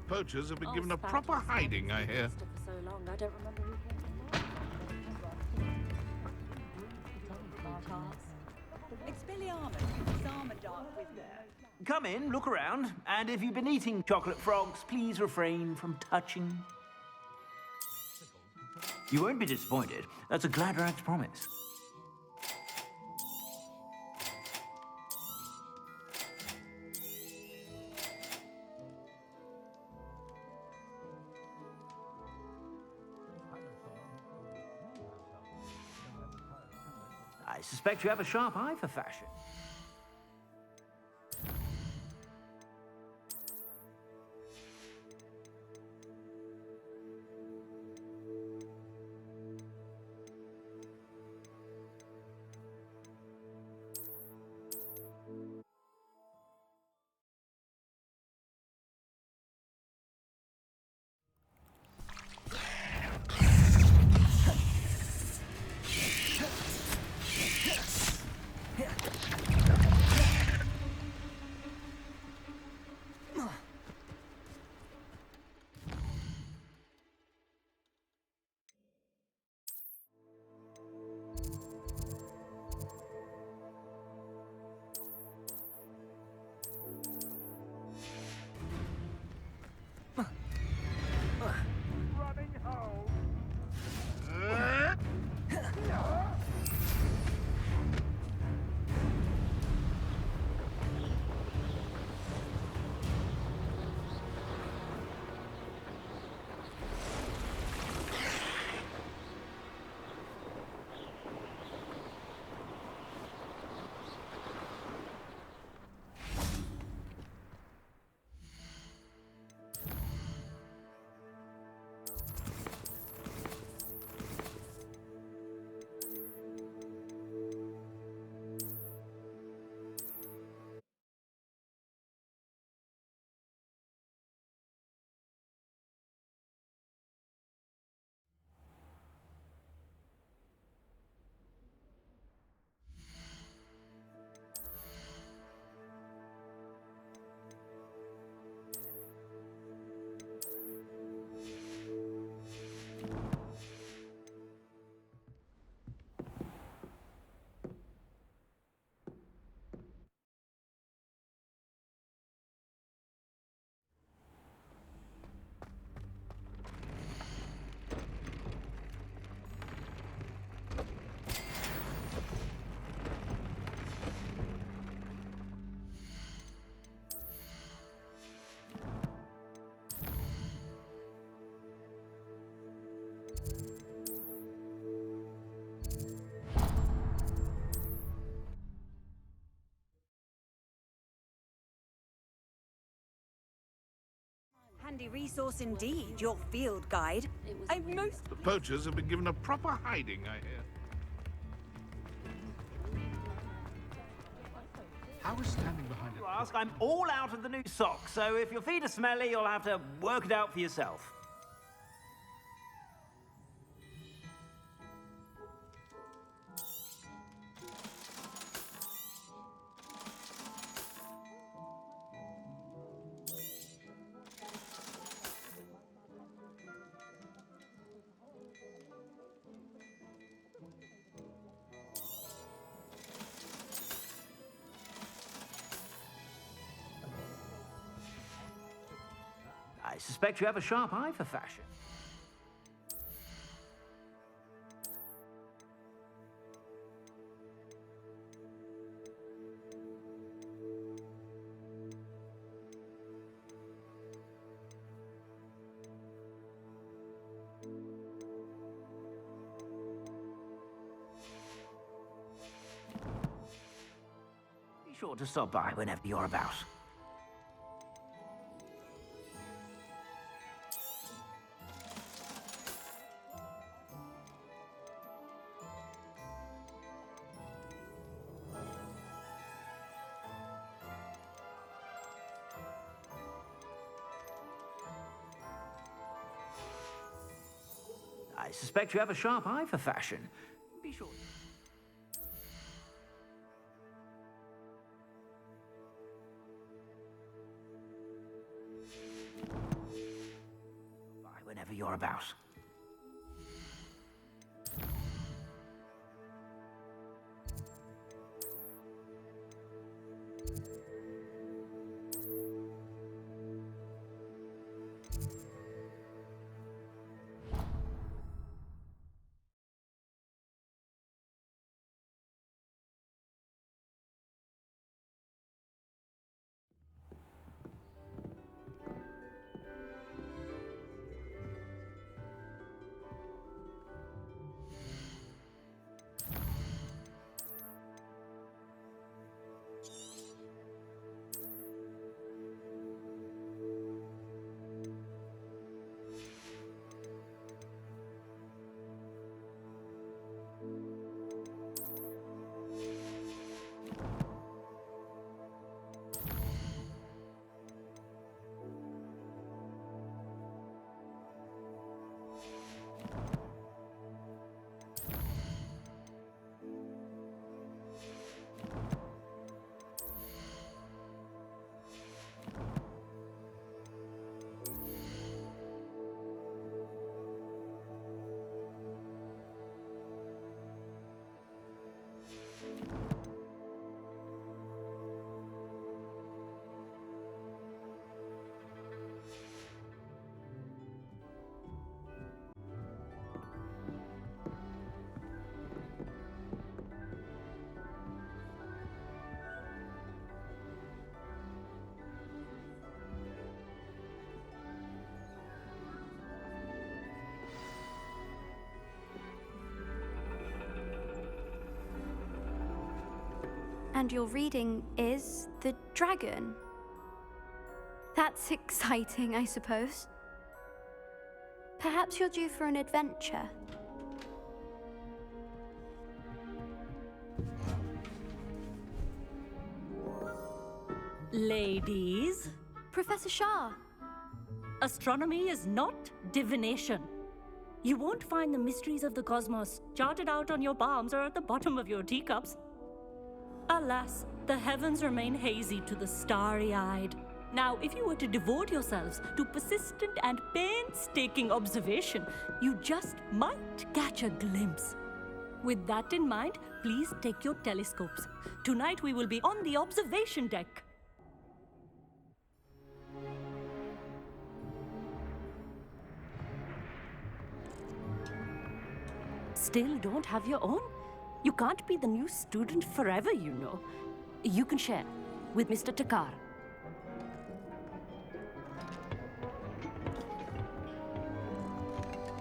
Poachers have been given a proper hiding, I hear. For so long, I don't remember who came Come in, look around, and if you've been eating chocolate frogs, please refrain from touching. You won't be disappointed. That's a Gladrak's promise. I suspect you have a sharp eye for fashion. Handy resource indeed, your field guide. The poachers have been given a proper hiding, I hear. How is standing behind You ask, I'm all out of the new socks, so if your feet are smelly, you'll have to work it out for yourself. I suspect you have a sharp eye for fashion. Be sure to stop by whenever you're about. I suspect you have a sharp eye for fashion. Be sure. whatever you're about. And your reading is the dragon. That's exciting, I suppose. Perhaps you're due for an adventure. Ladies, Professor Shah. astronomy is not divination. You won't find the mysteries of the cosmos charted out on your palms or at the bottom of your teacups. Alas, the heavens remain hazy to the starry-eyed. Now, if you were to devote yourselves to persistent and painstaking observation, you just might catch a glimpse. With that in mind, please take your telescopes. Tonight we will be on the observation deck. Still don't have your own? You can't be the new student forever, you know. You can share with Mr. Takar.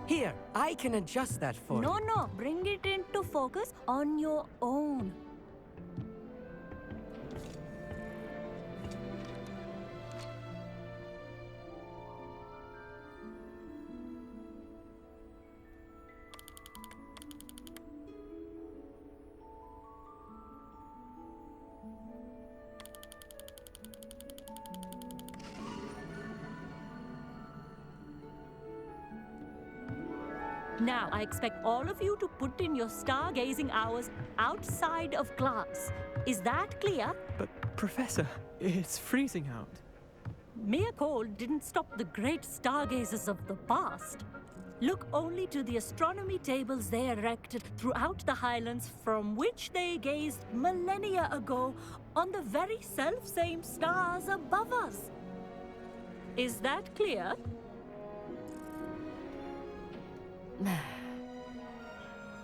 Here, I can adjust that for you. No, bring it into focus on your own. Now, I expect all of you to put in your stargazing hours outside of class. Is that clear? But, Professor, it's freezing out. Mere cold didn't stop the great stargazers of the past. Look only to the astronomy tables they erected throughout the highlands from which they gazed millennia ago on the very self-same stars above us. Is that clear?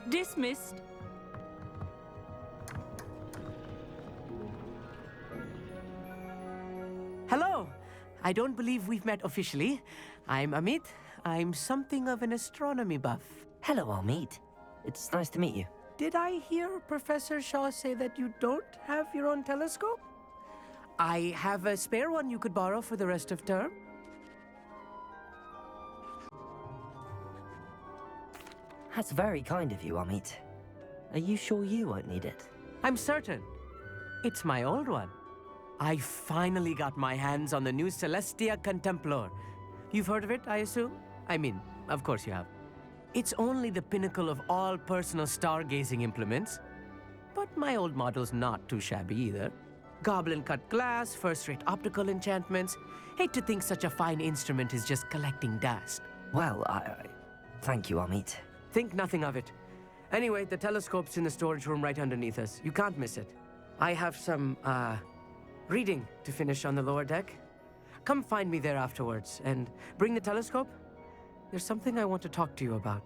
Dismissed. Hello. I don't believe we've met officially. I'm Amit. I'm something of an astronomy buff. Hello, Amit. It's nice to meet you. Did I hear Professor Shaw say that you don't have your own telescope? I have a spare one you could borrow for the rest of term. That's very kind of you, Amit. Are you sure you won't need it? I'm certain. It's my old one. I finally got my hands on the new Celestia Contemplor. You've heard of it, I assume? I mean, of course you have. It's only the pinnacle of all personal stargazing implements. But my old model's not too shabby either. Goblin-cut glass, first-rate optical enchantments. Hate to think such a fine instrument is just collecting dust. Well, thank you, Amit. Think nothing of it. Anyway, the telescope's in the storage room right underneath us. You can't miss it. I have some, reading to finish on the lower deck. Come find me there afterwards, and bring the telescope. There's something I want to talk to you about.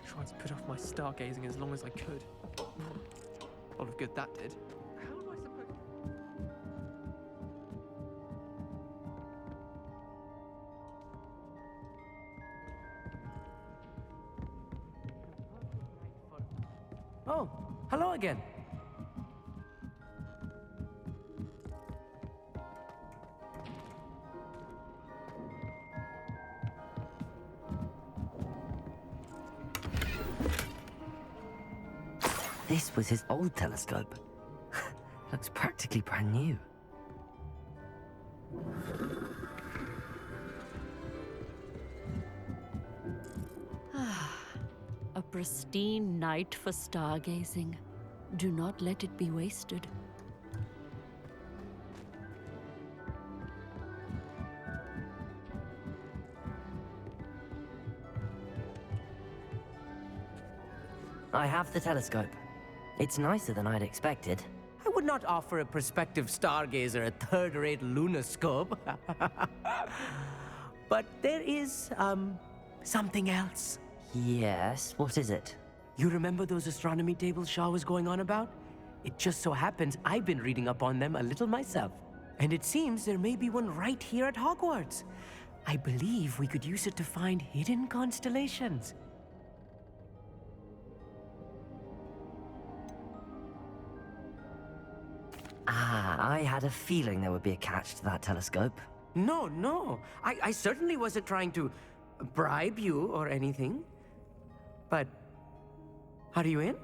Tried to put off my stargazing as long as I could. A lot of good that did. How am I supposed Oh, hello again. This was his old telescope. Looks practically brand new. A pristine night for stargazing. Do not let it be wasted. I have the telescope. It's nicer than I'd expected. I would not offer a prospective stargazer a third-rate lunoscope. But there is, something else. Yes, what is it? You remember those astronomy tables Shaw was going on about? It just so happens I've been reading up on them a little myself. And it seems there may be one right here at Hogwarts. I believe we could use it to find hidden constellations. I had a feeling there would be a catch to that telescope. No. I certainly wasn't trying to bribe you or anything. But are you in?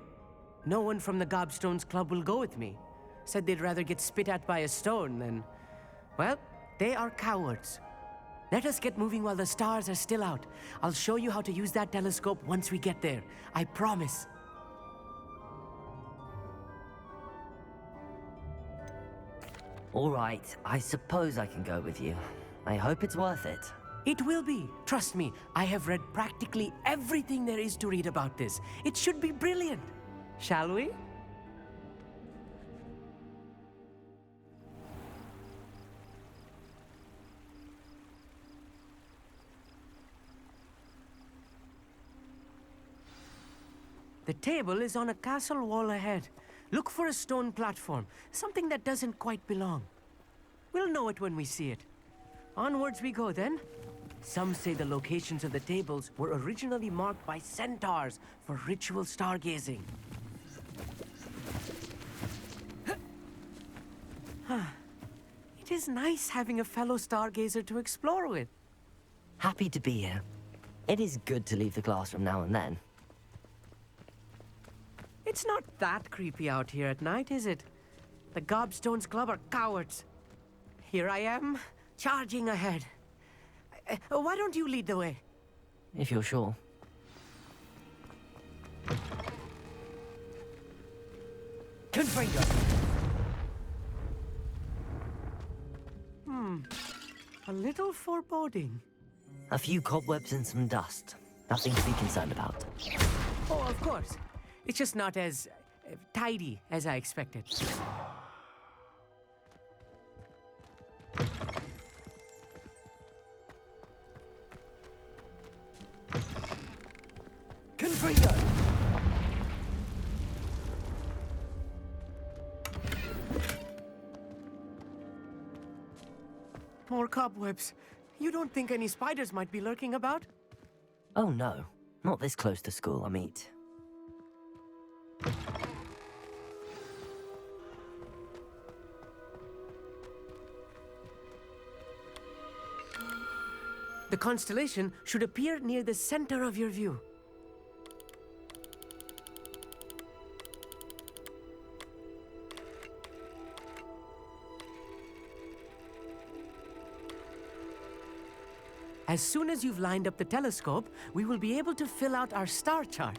No one from the Gobstones Club will go with me. Said they'd rather get spit at by a stone than... Well, they are cowards. Let us get moving while the stars are still out. I'll show you how to use that telescope once we get there. I promise. All right, I suppose I can go with you. I hope it's worth it. It will be. Trust me, I have read practically everything there is to read about this. It should be brilliant. Shall we? The table is on a castle wall ahead. Look for a stone platform, something that doesn't quite belong. We'll know it when we see it. Onwards we go then. Some say the locations of the tables were originally marked by centaurs for ritual stargazing. It is nice having a fellow stargazer to explore with. Happy to be here. It is good to leave the classroom now and then. It's not that creepy out here at night, is it? The Gobstones Club are cowards. Here I am, charging ahead. Why don't you lead the way? If you're sure. Confringo! A little foreboding. A few cobwebs and some dust. Nothing to be concerned about. Oh, of course. It's just not as tidy as I expected. Confringo! More cobwebs. You don't think any spiders might be lurking about? Oh no, not this close to school, Amit. The constellation should appear near the center of your view. As soon as you've lined up the telescope, we will be able to fill out our star chart.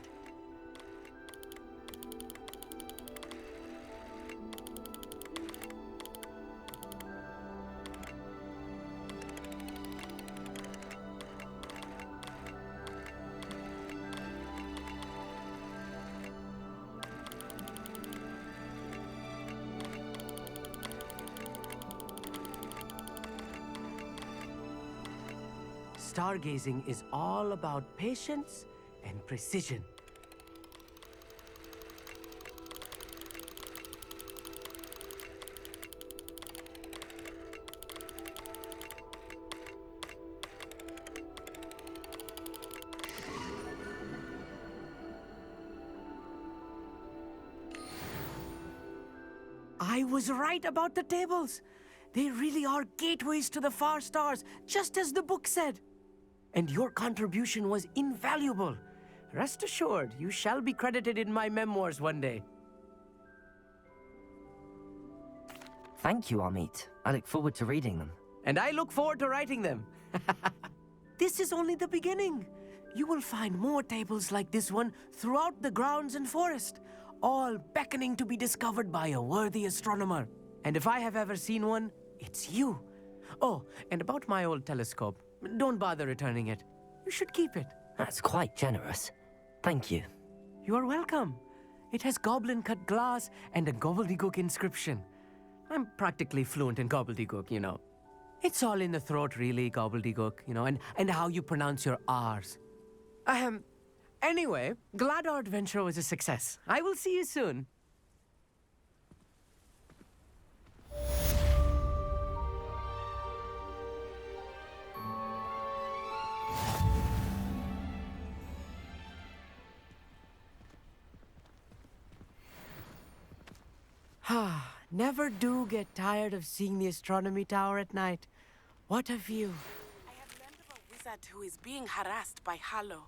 stargazing is all about patience and precision. I was right about the tables. They really are gateways to the far stars, just as the book said. And your contribution was invaluable. Rest assured, you shall be credited in my memoirs one day. Thank you, Amit. I look forward to reading them. And I look forward to writing them. This is only the beginning. You will find more tables like this one throughout the grounds and forest, all beckoning to be discovered by a worthy astronomer. And if I have ever seen one, it's you. Oh, and about my old telescope, don't bother returning it. You should keep it. That's quite generous. Thank you. You are welcome. It has goblin-cut glass and a gobbledygook inscription. I'm practically fluent in gobbledygook, you know. It's all in the throat, really, gobbledygook, you know, and how you pronounce your R's. Anyway, glad our adventure was a success. I will see you soon. Never do get tired of seeing the astronomy tower at night. What a view. I have learned of a wizard who is being harassed by Harlow.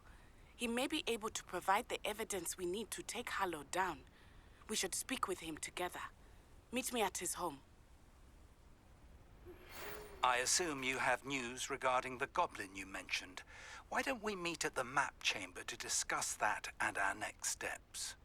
He may be able to provide the evidence we need to take Harlow down. We should speak with him together. Meet me at his home. I assume you have news regarding the goblin you mentioned. Why don't we meet at the map chamber to discuss that and our next steps?